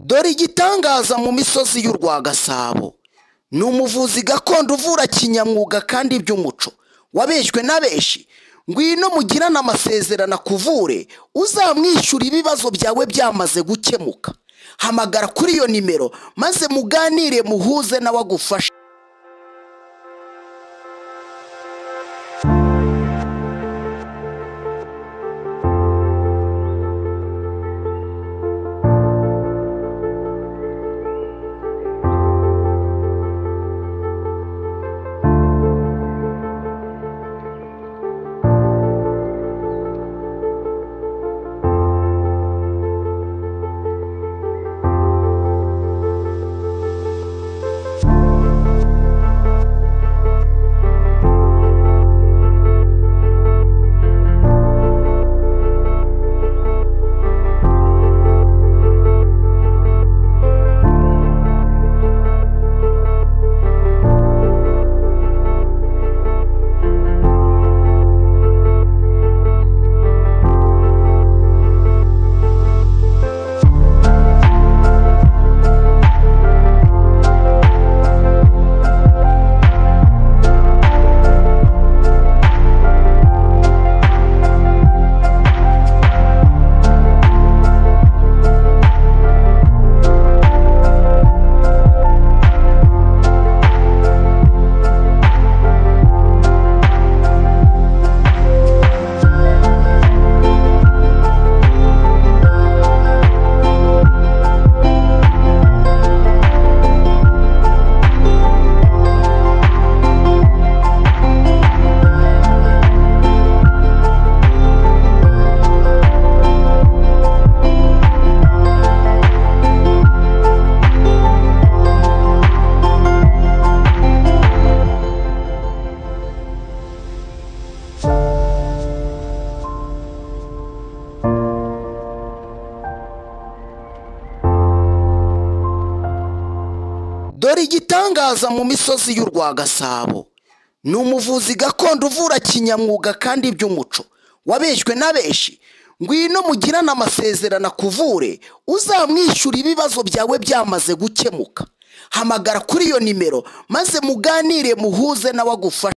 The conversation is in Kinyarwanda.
Dore igitangaza mu misozi y'u Rwagasabo. Ni umuvuzi gakondo uvura kinyamwuga kandi by'umuco. Wabeshywe na benshi. Ngwino mugirana amasezerano akuvure, uzamwishyura ibibazo byawe byamaze gukemuka. Hamagara kuri iyo nimero maze muganire muhuze nawe agufasha. Dore igitangaza mu misozi y'u Rwagasabo. Ni umuvuzi gakondo uvura kinyamwuga kandi by'umuco. Wabeshywe na benshi. Ngwino mugirana amasezerano akuvure, uzamwishyura ibibazo byawe byamaze gukemuka. Hamagara kuri iyo nimero maze muganire muhuze nawe agufasha.